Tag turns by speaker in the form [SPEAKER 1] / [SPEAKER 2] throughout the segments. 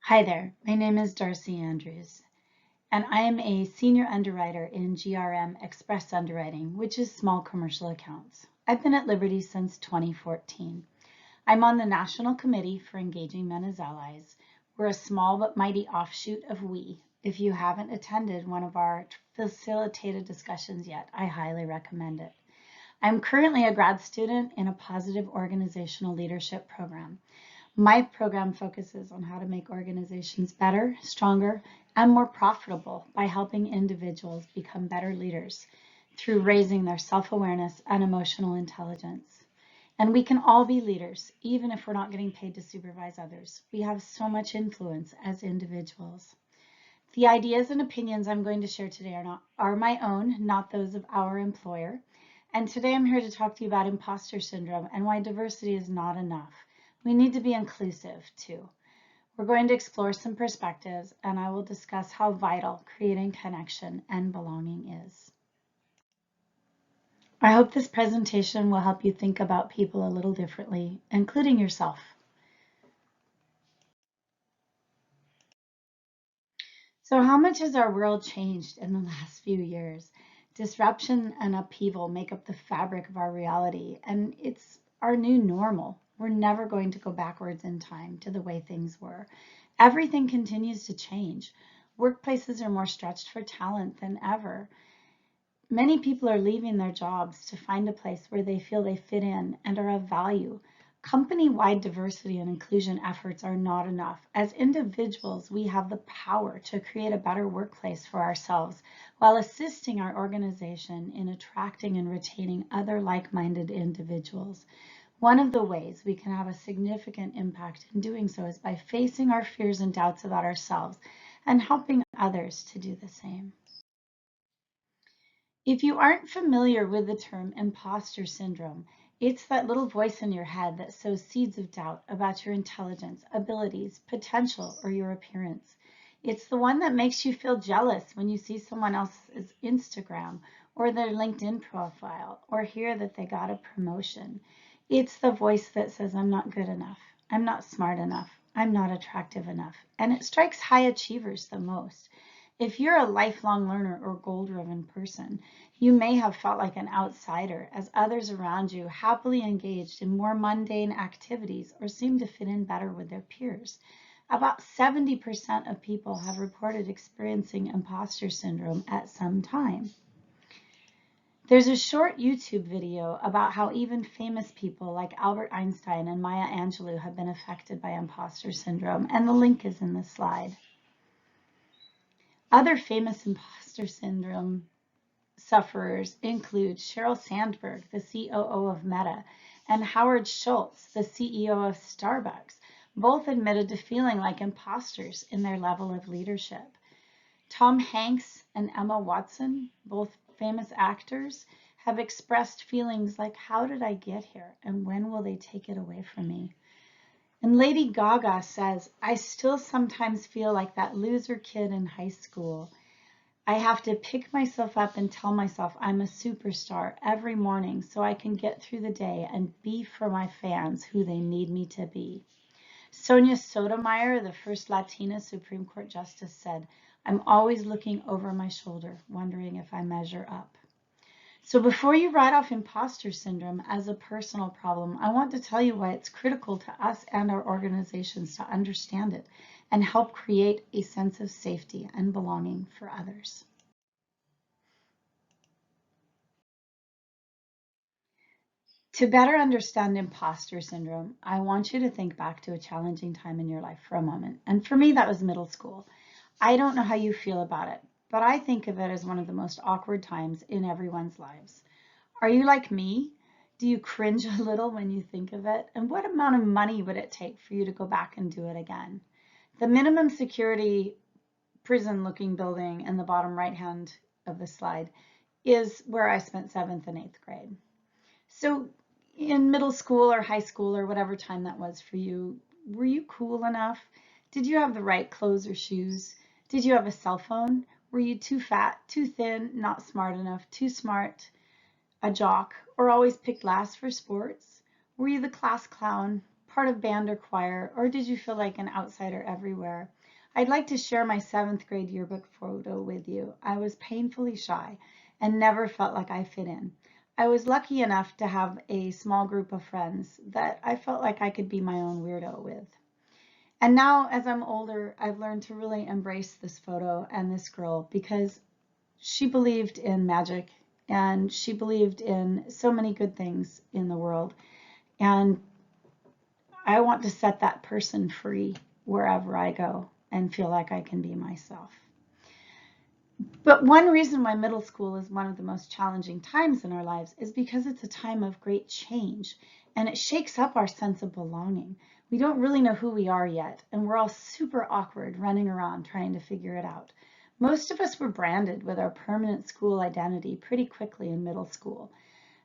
[SPEAKER 1] Hi there, my name is Darcy Andrews, and I am a senior underwriter in GRM Express Underwriting, which is small commercial accounts. I've been at Liberty since 2014. I'm on the National Committee for Engaging Men as Allies. We're a small but mighty offshoot of WE. If you haven't attended one of our facilitated discussions yet, I highly recommend it. I'm currently a grad student in a positive organizational leadership program. My program focuses on how to make organizations better, stronger, and more profitable by helping individuals become better leaders through raising their self-awareness and emotional intelligence. And we can all be leaders, even if we're not getting paid to supervise others. We have so much influence as individuals. The ideas and opinions I'm going to share today are my own, not those of our employer. And today I'm here to talk to you about imposter syndrome and why diversity is not enough. We need to be inclusive too. We're going to explore some perspectives, and I will discuss how vital creating connection and belonging is. I hope this presentation will help you think about people a little differently, including yourself. So how much has our world changed in the last few years? Disruption and upheaval make up the fabric of our reality, and it's our new normal. We're never going to go backwards in time to the way things were. Everything continues to change. Workplaces are more stretched for talent than ever. Many people are leaving their jobs to find a place where they feel they fit in and are of value. Company-wide diversity and inclusion efforts are not enough. As individuals, we have the power to create a better workplace for ourselves while assisting our organization in attracting and retaining other like-minded individuals. One of the ways we can have a significant impact in doing so is by facing our fears and doubts about ourselves and helping others to do the same. If you aren't familiar with the term imposter syndrome, it's that little voice in your head that sows seeds of doubt about your intelligence, abilities, potential, or your appearance. It's the one that makes you feel jealous when you see someone else's Instagram or their LinkedIn profile or hear that they got a promotion. It's the voice that says, I'm not good enough, I'm not smart enough, I'm not attractive enough, and it strikes high achievers the most. If you're a lifelong learner or goal-driven person, you may have felt like an outsider as others around you happily engaged in more mundane activities or seem to fit in better with their peers. About 70% of people have reported experiencing imposter syndrome at some time. There's a short YouTube video about how even famous people like Albert Einstein and Maya Angelou have been affected by imposter syndrome, and the link is in the slide. Other famous imposter syndrome sufferers include Sheryl Sandberg, the COO of Meta, and Howard Schultz, the CEO of Starbucks. Both admitted to feeling like imposters in their level of leadership. Tom Hanks and Emma Watson, both famous actors, have expressed feelings like, how did I get here, and when will they take it away from me? And Lady Gaga says, I still sometimes feel like that loser kid in high school. I have to pick myself up and tell myself I'm a superstar every morning so I can get through the day and be for my fans who they need me to be. Sonia Sotomayor, the first Latina Supreme Court Justice, said, I'm always looking over my shoulder, wondering if I measure up. So before you write off imposter syndrome as a personal problem, I want to tell you why it's critical to us and our organizations to understand it and help create a sense of safety and belonging for others. To better understand imposter syndrome, I want you to think back to a challenging time in your life for a moment. And for me, that was middle school. I don't know how you feel about it, but I think of it as one of the most awkward times in everyone's lives. Are you like me? Do you cringe a little when you think of it? And what amount of money would it take for you to go back and do it again? The minimum security prison-looking building in the bottom right hand of the slide is where I spent 7th and 8th grade. So in middle school or high school or whatever time that was for you, were you cool enough? Did you have the right clothes or shoes? Did you have a cell phone? Were you too fat, too thin, not smart enough, too smart, a jock, or always picked last for sports? Were you the class clown, part of band or choir, or did you feel like an outsider everywhere? I'd like to share my 7th grade yearbook photo with you. I was painfully shy and never felt like I fit in. I was lucky enough to have a small group of friends that I felt like I could be my own weirdo with. And now, as I'm older, I've learned to really embrace this photo and this girl because she believed in magic and she believed in so many good things in the world. And I want to set that person free wherever I go and feel like I can be myself. But one reason why middle school is one of the most challenging times in our lives is because it's a time of great change and it shakes up our sense of belonging. We don't really know who we are yet, and we're all super awkward running around trying to figure it out. Most of us were branded with our permanent school identity pretty quickly in middle school.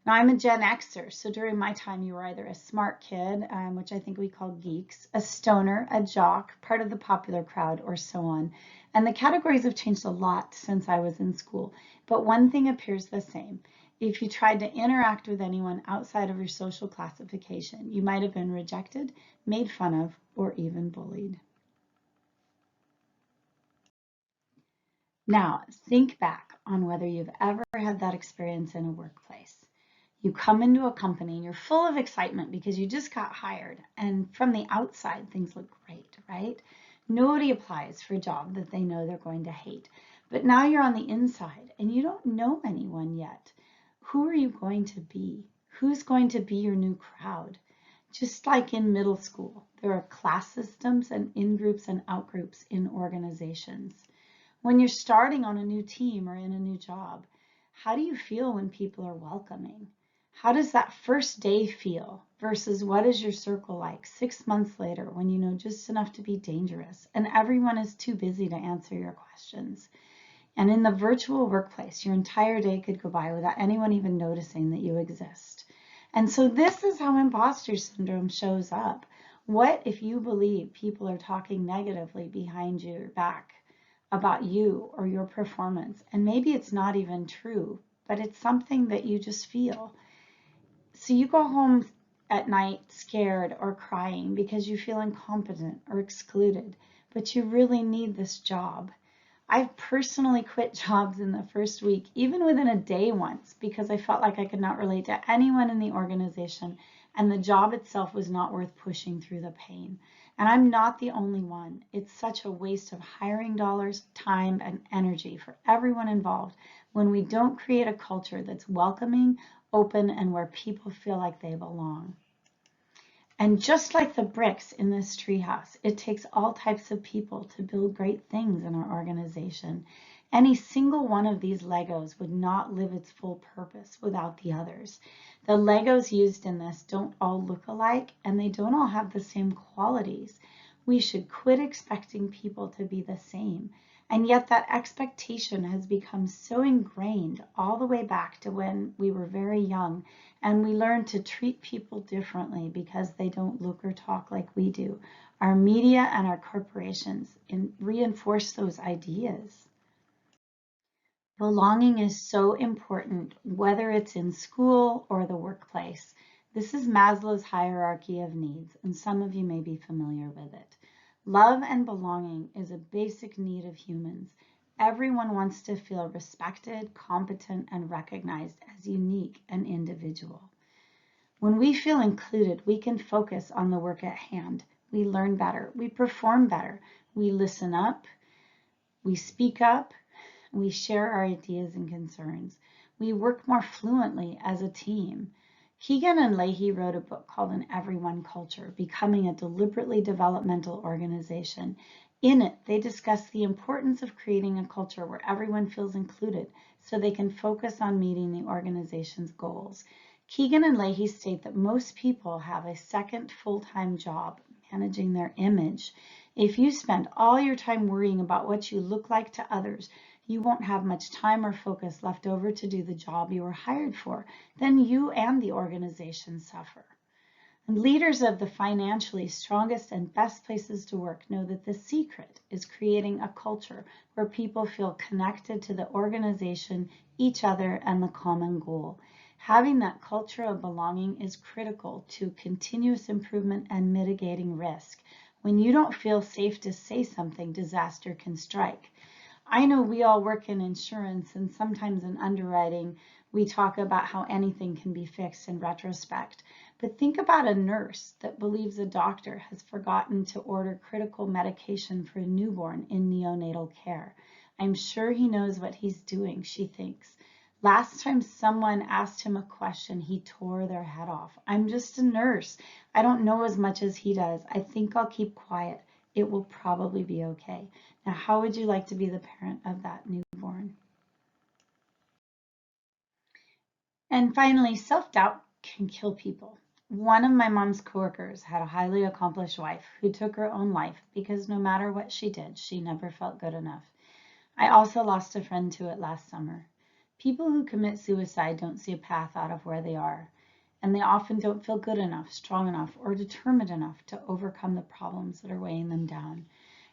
[SPEAKER 1] Now, I'm a Gen Xer, so during my time, you were either a smart kid, which I think we call geeks, a stoner, a jock, part of the popular crowd, or so on. And the categories have changed a lot since I was in school, but one thing appears the same. If you tried to interact with anyone outside of your social classification, you might have been rejected, made fun of, or even bullied. Now, think back on whether you've ever had that experience in a workplace. You come into a company and you're full of excitement because you just got hired, and from the outside things look great, right? Nobody applies for a job that they know they're going to hate. But now you're on the inside and you don't know anyone yet. Who are you going to be? Who's going to be your new crowd? Just like in middle school, there are class systems and in-groups and out-groups in organizations. When you're starting on a new team or in a new job, how do you feel when people are welcoming? How does that first day feel versus what is your circle like 6 months later when you know just enough to be dangerous and everyone is too busy to answer your questions? And in the virtual workplace, your entire day could go by without anyone even noticing that you exist. And so this is how imposter syndrome shows up. What if you believe people are talking negatively behind your back about you or your performance? And maybe it's not even true, but it's something that you just feel. So you go home at night scared or crying because you feel incompetent or excluded, but you really need this job. I've personally quit jobs in the first week, even within a day once, because I felt like I could not relate to anyone in the organization and the job itself was not worth pushing through the pain. And I'm not the only one. It's such a waste of hiring dollars, time, and energy for everyone involved when we don't create a culture that's welcoming, open, and where people feel like they belong. And just like the bricks in this treehouse, it takes all types of people to build great things in our organization. Any single one of these Legos would not live its full purpose without the others. The Legos used in this don't all look alike, and they don't all have the same qualities. We should quit expecting people to be the same. And yet that expectation has become so ingrained all the way back to when we were very young and we learned to treat people differently because they don't look or talk like we do. Our media and our corporations reinforce those ideas. Belonging is so important, whether it's in school or the workplace. This is Maslow's hierarchy of needs, and some of you may be familiar with it. Love and belonging is a basic need of humans. Everyone wants to feel respected, competent, and recognized as unique and individual. When we feel included, we can focus on the work at hand. We learn better, we perform better, we listen up, we speak up, we share our ideas and concerns. We work more fluently as a team. Keegan and Leahy wrote a book called An Everyone Culture, Becoming a Deliberately Developmental Organization. In it, they discuss the importance of creating a culture where everyone feels included so they can focus on meeting the organization's goals. Keegan and Leahy state that most people have a second full-time job managing their image. If you spend all your time worrying about what you look like to others, you won't have much time or focus left over to do the job you were hired for. Then you and the organization suffer. And leaders of the financially strongest and best places to work know that the secret is creating a culture where people feel connected to the organization, each other, and the common goal. Having that culture of belonging is critical to continuous improvement and mitigating risk. When you don't feel safe to say something, disaster can strike. I know we all work in insurance, and sometimes in underwriting, we talk about how anything can be fixed in retrospect. But think about a nurse that believes a doctor has forgotten to order critical medication for a newborn in neonatal care. I'm sure he knows what he's doing, she thinks. Last time someone asked him a question, he tore their head off. I'm just a nurse. I don't know as much as he does. I think I'll keep quiet. It will probably be okay. Now, how would you like to be the parent of that newborn? And finally, self-doubt can kill people. One of my mom's coworkers had a highly accomplished wife who took her own life because no matter what she did, she never felt good enough. I also lost a friend to it last summer. People who commit suicide don't see a path out of where they are, and they often don't feel good enough, strong enough, or determined enough to overcome the problems that are weighing them down.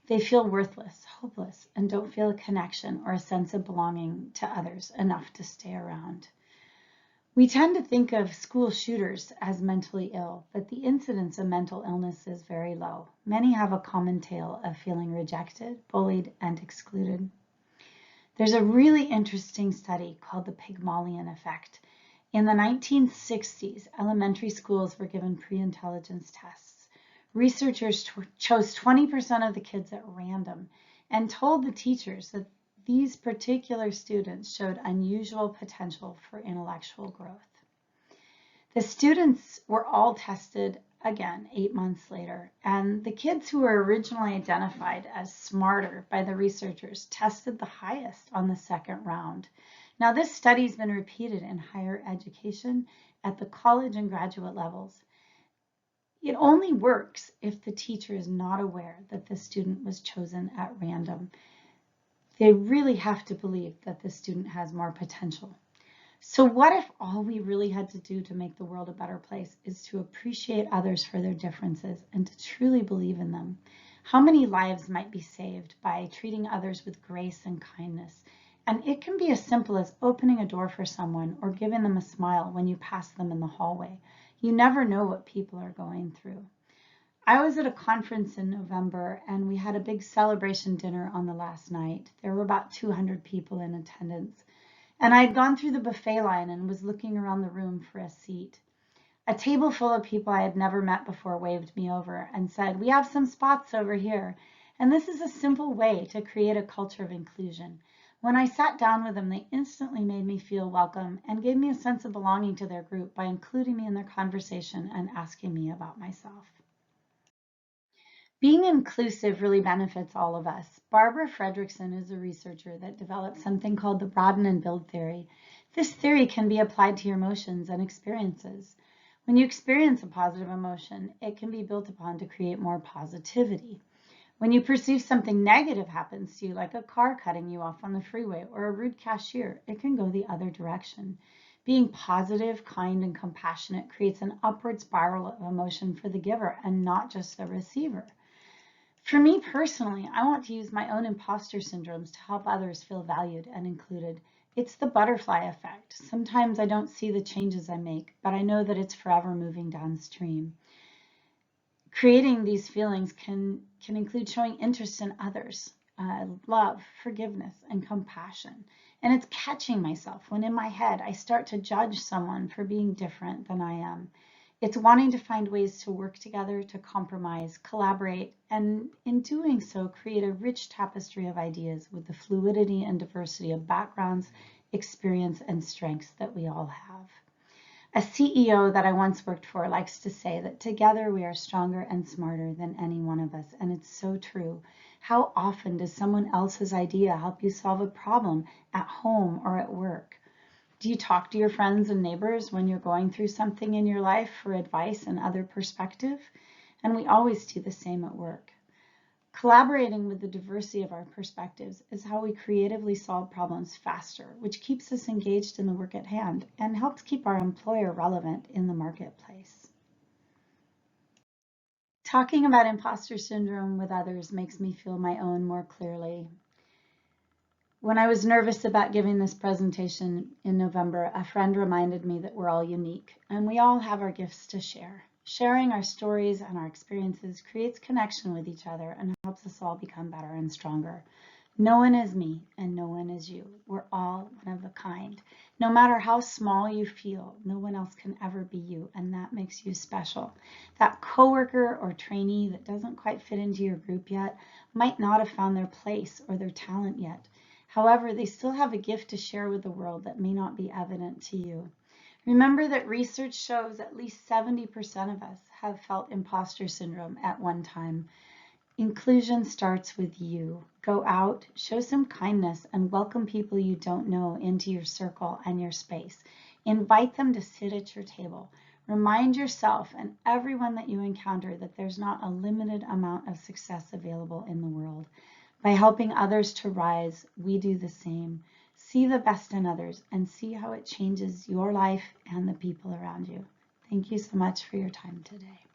[SPEAKER 1] They feel worthless, hopeless, and don't feel a connection or a sense of belonging to others enough to stay around. We tend to think of school shooters as mentally ill, but the incidence of mental illness is very low. Many have a common tale of feeling rejected, bullied, and excluded. There's a really interesting study called the Pygmalion effect. In the 1960s, elementary schools were given pre-intelligence tests. Researchers chose 20% of the kids at random and told the teachers that these particular students showed unusual potential for intellectual growth. The students were all tested again 8 months later, and the kids who were originally identified as smarter by the researchers tested the highest on the second round. Now, this study has been repeated in higher education at the college and graduate levels. It only works if the teacher is not aware that the student was chosen at random. They really have to believe that the student has more potential. So what if all we really had to do to make the world a better place is to appreciate others for their differences and to truly believe in them? How many lives might be saved by treating others with grace and kindness? And it can be as simple as opening a door for someone or giving them a smile when you pass them in the hallway. You never know what people are going through. I was at a conference in November, and we had a big celebration dinner on the last night. There were about 200 people in attendance. And I had gone through the buffet line and was looking around the room for a seat. A table full of people I had never met before waved me over and said, "We have some spots over here." And this is a simple way to create a culture of inclusion. When I sat down with them, they instantly made me feel welcome and gave me a sense of belonging to their group by including me in their conversation and asking me about myself. Being inclusive really benefits all of us. Barbara Fredrickson is a researcher that developed something called the broaden and build theory. This theory can be applied to your emotions and experiences. When you experience a positive emotion, it can be built upon to create more positivity. When you perceive something negative happens to you, like a car cutting you off on the freeway or a rude cashier, it can go the other direction. Being positive, kind, and compassionate creates an upward spiral of emotion for the giver and not just the receiver. For me personally, I want to use my own imposter syndromes to help others feel valued and included. It's the butterfly effect. Sometimes I don't see the changes I make, but I know that it's forever moving downstream. Creating these feelings can include showing interest in others, love, forgiveness, and compassion. And it's catching myself when in my head I start to judge someone for being different than I am. It's wanting to find ways to work together, to compromise, collaborate, and in doing so, create a rich tapestry of ideas with the fluidity and diversity of backgrounds, experience, and strengths that we all have. A CEO that I once worked for likes to say that together we are stronger and smarter than any one of us, and it's so true. How often does someone else's idea help you solve a problem at home or at work? Do you talk to your friends and neighbors when you're going through something in your life for advice and other perspective? And we always do the same at work. Collaborating with the diversity of our perspectives is how we creatively solve problems faster, which keeps us engaged in the work at hand and helps keep our employer relevant in the marketplace. Talking about imposter syndrome with others makes me feel my own more clearly. When I was nervous about giving this presentation in November, a friend reminded me that we're all unique and we all have our gifts to share. Sharing our stories and our experiences creates connection with each other and helps us all become better and stronger. No one is me and no one is you. We're all one of a kind. No matter how small you feel, no one else can ever be you, and that makes you special. That coworker or trainee that doesn't quite fit into your group yet might not have found their place or their talent yet. However, they still have a gift to share with the world that may not be evident to you. Remember that research shows at least 70% of us have felt imposter syndrome at one time. Inclusion starts with you. Go out, show some kindness, and welcome people you don't know into your circle and your space. Invite them to sit at your table. Remind yourself and everyone that you encounter that there's not a limited amount of success available in the world. By helping others to rise, we do the same. See the best in others and see how it changes your life and the people around you. Thank you so much for your time today.